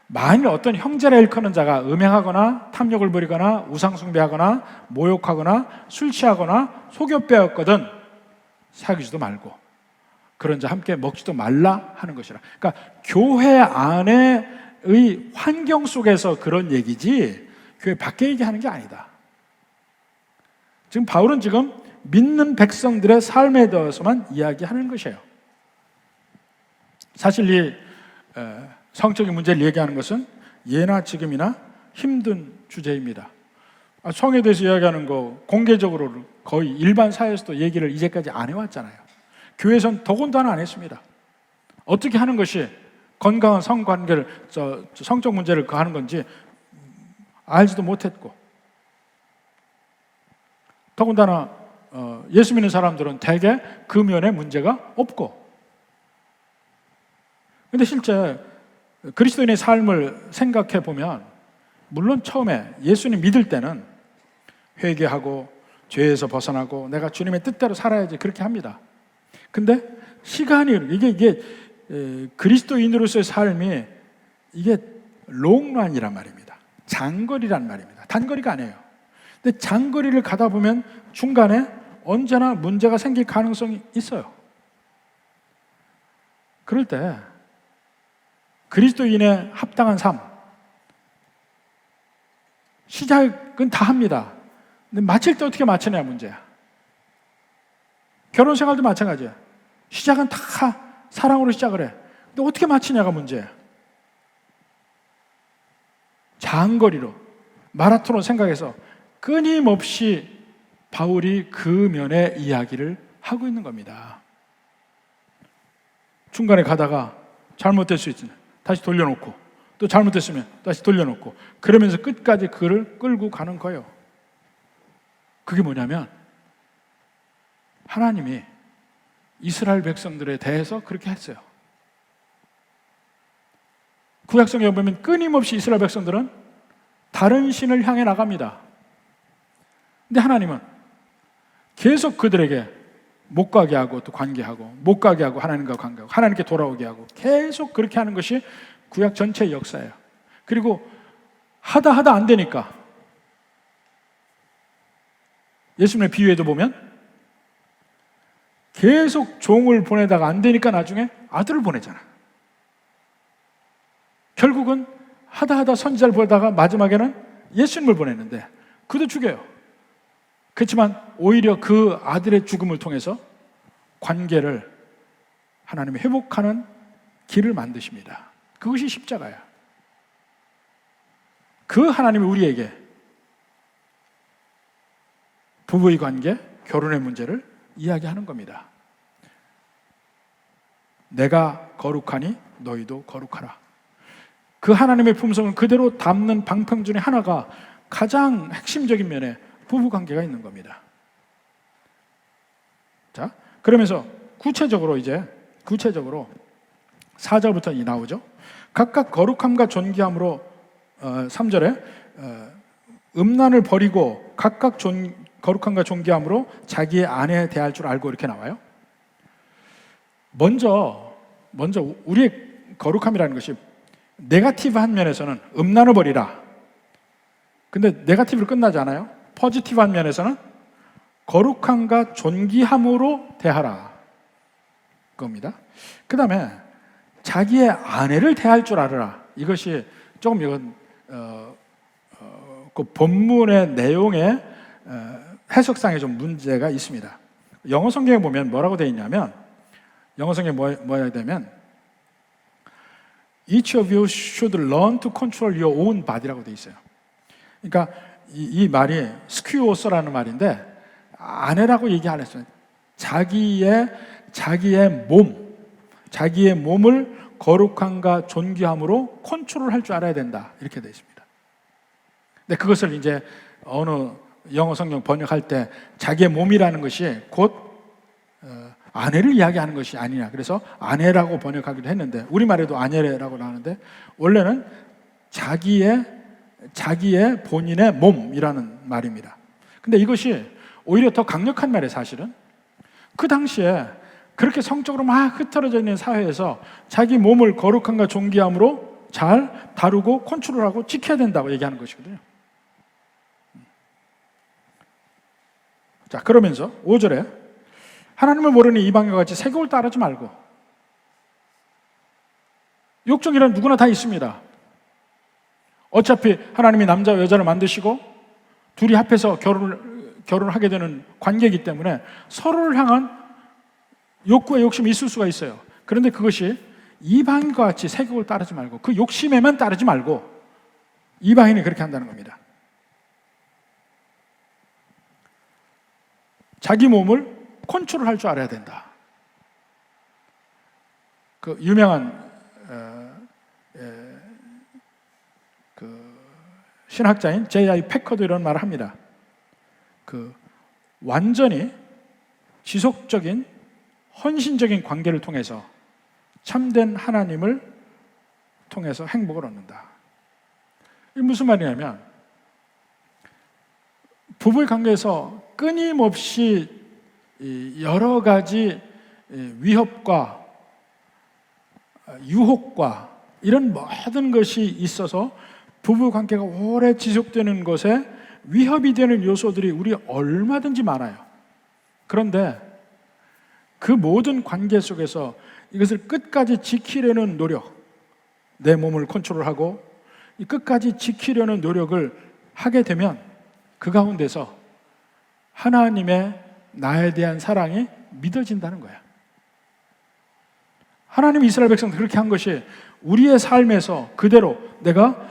만일 어떤 형제라 일컫는 자가 음행하거나 탐욕을 부리거나 우상숭배하거나 모욕하거나 술 취하거나 속여 빼었거든 사귀지도 말고 그런 자 함께 먹지도 말라 하는 것이라. 그러니까 교회 안에의 환경 속에서 그런 얘기지 교회 밖에 얘기하는 게 아니다. 지금 바울은 지금 믿는 백성들의 삶에 대해서만 이야기하는 것이에요. 사실 이 성적인 문제를 얘기하는 것은 예나 지금이나 힘든 주제입니다. 성에 대해서 이야기하는 거 공개적으로 거의 일반 사회에서도 얘기를 이제까지 안 해왔잖아요. 교회에서는 더군다나 안 했습니다. 어떻게 하는 것이 건강한 성관계를 성적 문제를 하는 건지 알지도 못했고 더군다나 예수 믿는 사람들은 대개 그 면에 문제가 없고 근데 실제 그리스도인의 삶을 생각해 보면 물론 처음에 예수님 믿을 때는 회개하고 죄에서 벗어나고 내가 주님의 뜻대로 살아야지 그렇게 합니다. 근데 시간이 이게 그리스도인으로서의 삶이 이게 롱런이란 말입니다. 장거리란 말입니다. 단거리가 아니에요. 근데 장거리를 가다 보면 중간에 언제나 문제가 생길 가능성이 있어요. 그럴 때 그리스도인의 합당한 삶 시작은 다 합니다. 근데 마칠 때 어떻게 마치냐 문제야. 결혼 생활도 마찬가지야. 시작은 다 사랑으로 시작을 해. 근데 어떻게 마치냐가 문제야. 장거리로 마라톤을 생각해서 끊임없이 바울이 그 면의 이야기를 하고 있는 겁니다. 중간에 가다가 잘못될 수 있으면 다시 돌려놓고 또 잘못됐으면 다시 돌려놓고 그러면서 끝까지 그를 끌고 가는 거예요. 그게 뭐냐면 하나님이 이스라엘 백성들에 대해서 그렇게 했어요. 구약성에 보면 끊임없이 이스라엘 백성들은 다른 신을 향해 나갑니다. 근데 하나님은 계속 그들에게 못 가게 하고 또 관계하고 못 가게 하고 하나님과 관계하고 하나님께 돌아오게 하고 계속 그렇게 하는 것이 구약 전체의 역사예요. 그리고 하다 안 되니까 예수님의 비유에도 보면 계속 종을 보내다가 안 되니까 나중에 아들을 보내잖아. 결국은 하다 선지자를 보내다가 마지막에는 예수님을 보냈는데 그도 죽여요. 그렇지만 오히려 그 아들의 죽음을 통해서 관계를 하나님이 회복하는 길을 만드십니다. 그것이 십자가야. 그 하나님이 우리에게 부부의 관계, 결혼의 문제를 이야기하는 겁니다. 내가 거룩하니 너희도 거룩하라. 그 하나님의 품성을 그대로 담는 방편 중에 하나가 가장 핵심적인 면에 부부관계가 있는 겁니다. 자, 그러면서 구체적으로 4절부터 나오죠. 각각 거룩함과 존귀함으로 3절에 음란을 버리고 각각 거룩함과 존귀함으로 자기의 아내에 대할 줄 알고 이렇게 나와요. 먼저 먼저 우리의 거룩함이라는 것이 네거티브한 면에서는 음란을 버리라. 근데 네거티브로 끝나지 않아요. 포지티브한 면에서는 거룩함과 존귀함으로 대하라 겁니다. 그 다음에 자기의 아내를 대할 줄 알아라. 이것이 조금 이건 그 본문의 내용의 해석상에 좀 문제가 있습니다. 영어 성경에 보면 뭐라고 되어 있냐면, 영어 성경에 뭐야 되면 Each of you should learn to control your own body라고 되어 있어요. 그러니까 이 말이 스큐오서라는 말인데, 아내라고 얘기 안 했어요. 자기의 몸을 거룩함과 존귀함으로 컨트롤할 줄 알아야 된다. 이렇게 되어 있습니다. 근데 그것을 이제 어느 영어 성경 번역할 때 자기의 몸이라는 것이 곧 아내를 이야기하는 것이 아니냐. 그래서 아내라고 번역하기도 했는데, 우리말에도 아내라고 하는데 원래는 자기의 본인의 몸이라는 말입니다. 근데 이것이 오히려 더 강력한 말이에요. 사실은 그 당시에 그렇게 성적으로 막 흩어져 있는 사회에서 자기 몸을 거룩함과 존귀함으로 잘 다루고 컨트롤하고 지켜야 된다고 얘기하는 것이거든요. 자, 그러면서 5절에 하나님을 모르는 이방인과 같이 세속을 따르지 말고. 욕정이란 누구나 다 있습니다. 어차피 하나님이 남자와 여자를 만드시고 둘이 합해서 결혼을 하게 되는 관계이기 때문에 서로를 향한 욕구와 욕심이 있을 수가 있어요. 그런데 그것이 이방인과 같이 세속을 따르지 말고, 그 욕심에만 따르지 말고, 이방인이 그렇게 한다는 겁니다. 자기 몸을 컨트롤할 줄 알아야 된다. 그 유명한 그 신학자인 J.I. 패커도 이런 말을 합니다. 그 완전히 지속적인 헌신적인 관계를 통해서 참된 하나님을 통해서 행복을 얻는다. 이게 무슨 말이냐면, 부부의 관계에서 끊임없이 여러 가지 위협과 유혹과 이런 모든 것이 있어서 부부 관계가 오래 지속되는 것에 위협이 되는 요소들이 우리 얼마든지 많아요. 그런데 그 모든 관계 속에서 이것을 끝까지 지키려는 노력, 내 몸을 컨트롤하고 끝까지 지키려는 노력을 하게 되면 그 가운데서 하나님의 나에 대한 사랑이 믿어진다는 거야. 하나님 이스라엘 백성들 그렇게 한 것이 우리의 삶에서 그대로 내가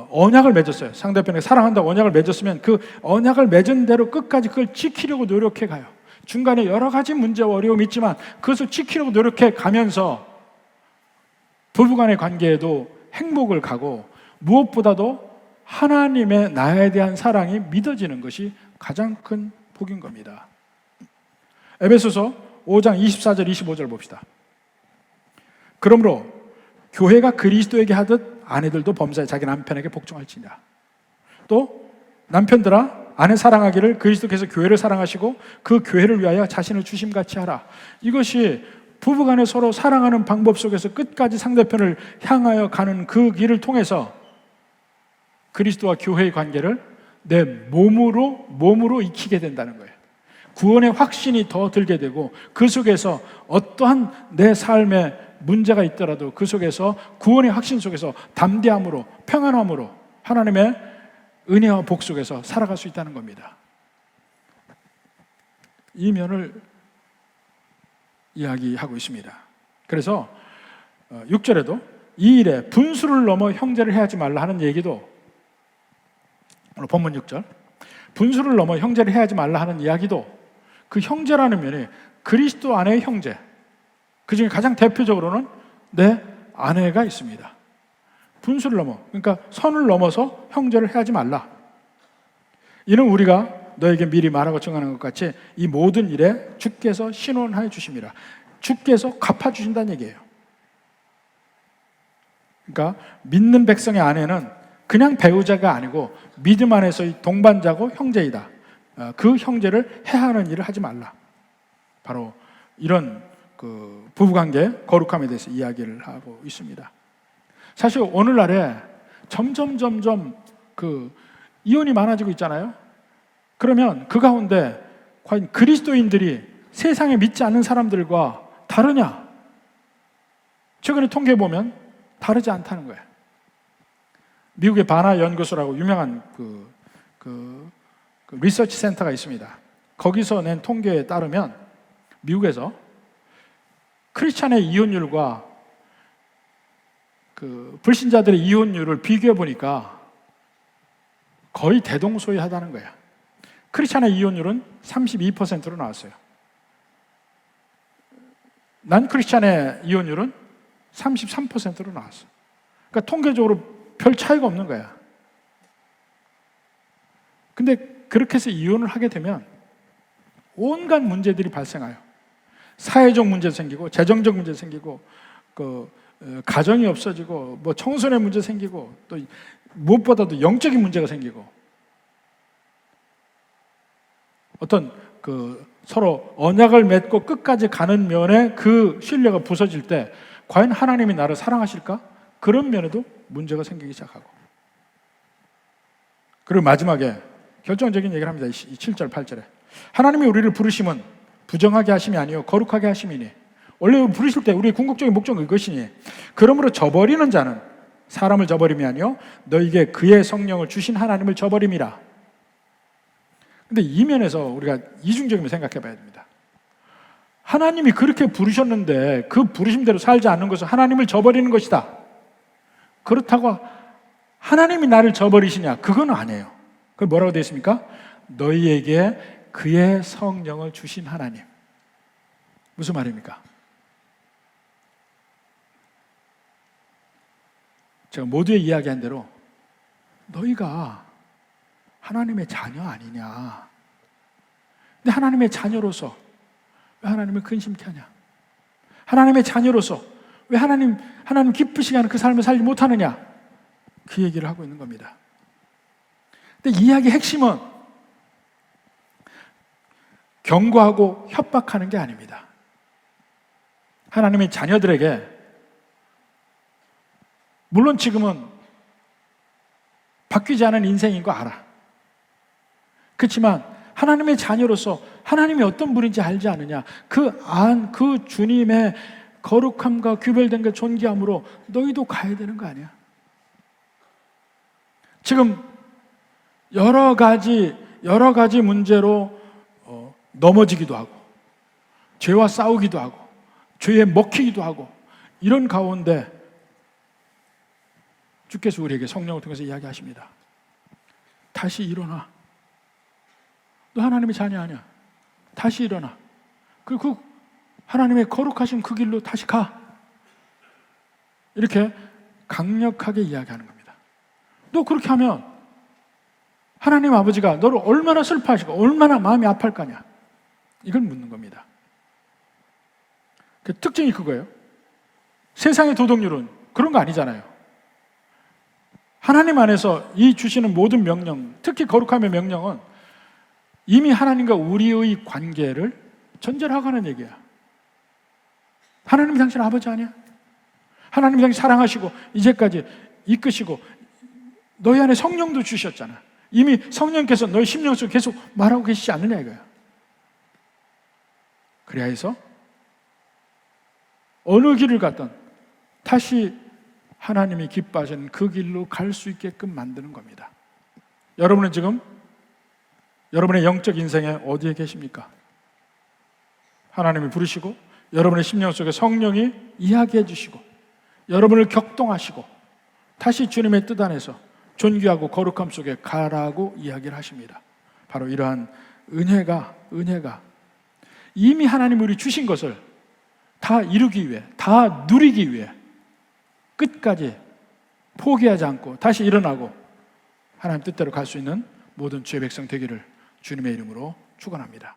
언약을 맺었어요. 상대편에게 사랑한다고 언약을 맺었으면 그 언약을 맺은 대로 끝까지 그걸 지키려고 노력해 가요. 중간에 여러 가지 문제와 어려움이 있지만 그것을 지키려고 노력해 가면서 부부간의 관계에도 행복을 가고, 무엇보다도 하나님의 나에 대한 사랑이 믿어지는 것이 가장 큰 복인 겁니다. 에베소서 5장 24절 25절 봅시다. 그러므로 교회가 그리스도에게 하듯 아내들도 범사에 자기 남편에게 복종할지니라. 또 남편들아 아내 사랑하기를 그리스도께서 교회를 사랑하시고 그 교회를 위하여 자신을 주심같이 하라. 이것이 부부간에 서로 사랑하는 방법 속에서 끝까지 상대편을 향하여 가는 그 길을 통해서 그리스도와 교회의 관계를 내 몸으로 익히게 된다는 거예요. 구원의 확신이 더 들게 되고, 그 속에서 어떠한 내 삶에 문제가 있더라도 그 속에서 구원의 확신 속에서 담대함으로, 평안함으로 하나님의 은혜와 복 속에서 살아갈 수 있다는 겁니다. 이 면을 이야기하고 있습니다. 그래서 6절에도 이 일에 분수를 넘어 형제를 해하지 말라 하는 얘기도, 오늘 본문 6절, 분수를 넘어 형제를 해하지 말라 하는 이야기도 그 형제라는 면이 그리스도 안의 형제, 그 중에 가장 대표적으로는 내 아내가 있습니다. 분수를 넘어, 그러니까 선을 넘어서 형제를 해하지 말라. 이는 우리가 너에게 미리 말하고 증언한 것 같이 이 모든 일에 주께서 신원하여 주심이라. 주께서 갚아주신다는 얘기예요. 그러니까 믿는 백성의 아내는 그냥 배우자가 아니고 믿음 안에서의 동반자고 형제이다. 그 형제를 해하는 일을 하지 말라. 바로 이런 그 부부관계 거룩함에 대해서 이야기를 하고 있습니다. 사실 오늘날에 점점 그 이혼이 많아지고 있잖아요. 그러면 그 가운데 과연 그리스도인들이 세상에 믿지 않는 사람들과 다르냐? 최근에 통계해 보면 다르지 않다는 거예요. 미국의 바나 연구소라고 유명한 그 리서치 센터가 있습니다. 거기서 낸 통계에 따르면 미국에서 크리스찬의 이혼율과 그 불신자들의 이혼율을 비교해 보니까 거의 대동소이하다는 거야. 크리스찬의 이혼율은 32%로 나왔어요. 난 크리스찬의 이혼율은 33%로 나왔어. 그러니까 통계적으로 별 차이가 없는 거야. 근데 그렇게 해서 이혼을 하게 되면 온갖 문제들이 발생해요. 사회적 문제 생기고, 재정적 문제 생기고, 가정이 없어지고, 뭐 청소년 문제 생기고, 또 무엇보다도 영적인 문제가 생기고, 어떤 서로 언약을 맺고 끝까지 가는 면에 그 신뢰가 부서질 때 과연 하나님이 나를 사랑하실까? 그런 면에도 문제가 생기기 시작하고, 그리고 마지막에 결정적인 얘기를 합니다. 7절 8절에 하나님이 우리를 부르심은 부정하게 하심이 아니요 거룩하게 하심이니, 원래 부르실 때 우리의 궁극적인 목적은 이것이니 그러므로 저버리는 자는 사람을 저버림이 아니요 너에게 그의 성령을 주신 하나님을 저버림이라. 근데 이 면에서 우리가 이중적이면 생각해 봐야 됩니다. 하나님이 그렇게 부르셨는데 그 부르심대로 살지 않는 것은 하나님을 저버리는 것이다. 그렇다고 하나님이 나를 저버리시냐? 그건 아니에요. 그 뭐라고 되어 있습니까? 너희에게 그의 성령을 주신 하나님. 무슨 말입니까? 제가 모두의 이야기한 대로 너희가 하나님의 자녀 아니냐? 근데 하나님의 자녀로서 왜 하나님을 근심케 하냐? 하나님의 자녀로서 왜 하나님 기쁘시게 하는 그 삶을 살지 못하느냐? 그 얘기를 하고 있는 겁니다. 근데 이야기의 핵심은 경고하고 협박하는 게 아닙니다. 하나님의 자녀들에게 물론 지금은 바뀌지 않은 인생인 거 알아. 그렇지만 하나님의 자녀로서 하나님이 어떤 분인지 알지 않느냐? 그 주님의 거룩함과 규별된 그 존귀함으로 너희도 가야 되는 거 아니야? 지금 여러 가지 문제로 넘어지기도 하고, 죄와 싸우기도 하고, 죄에 먹히기도 하고, 이런 가운데 주께서 우리에게 성령을 통해서 이야기하십니다. 다시 일어나. 너 하나님의 자녀 아니야. 다시 일어나. 그리고 하나님의 거룩하신 그 길로 다시 가. 이렇게 강력하게 이야기하는 겁니다. 너 그렇게 하면 하나님 아버지가 너를 얼마나 슬퍼하시고 얼마나 마음이 아파할 거냐? 이걸 묻는 겁니다. 그 특징이 그거예요. 세상의 도덕률은 그런 거 아니잖아요. 하나님 안에서 이 주시는 모든 명령, 특히 거룩함의 명령은 이미 하나님과 우리의 관계를 전제로 하고 하는 얘기야. 하나님이 당신 아버지 아니야? 하나님이 당신 사랑하시고 이제까지 이끄시고 너희 안에 성령도 주셨잖아. 이미 성령께서 너희 심령 속에 계속 말하고 계시지 않느냐 이거야. 그래야 해서 어느 길을 갔든 다시 하나님이 기뻐하시는 그 길로 갈 수 있게끔 만드는 겁니다. 여러분은 지금 여러분의 영적 인생에 어디에 계십니까? 하나님이 부르시고 여러분의 심령 속에 성령이 이야기해 주시고 여러분을 격동하시고 다시 주님의 뜻 안에서 존귀하고 거룩함 속에 가라고 이야기를 하십니다. 바로 이러한 은혜가 이미 하나님이 우리 주신 것을 다 이루기 위해, 다 누리기 위해 끝까지 포기하지 않고 다시 일어나고 하나님 뜻대로 갈 수 있는 모든 주의 백성 되기를 주님의 이름으로 축원합니다.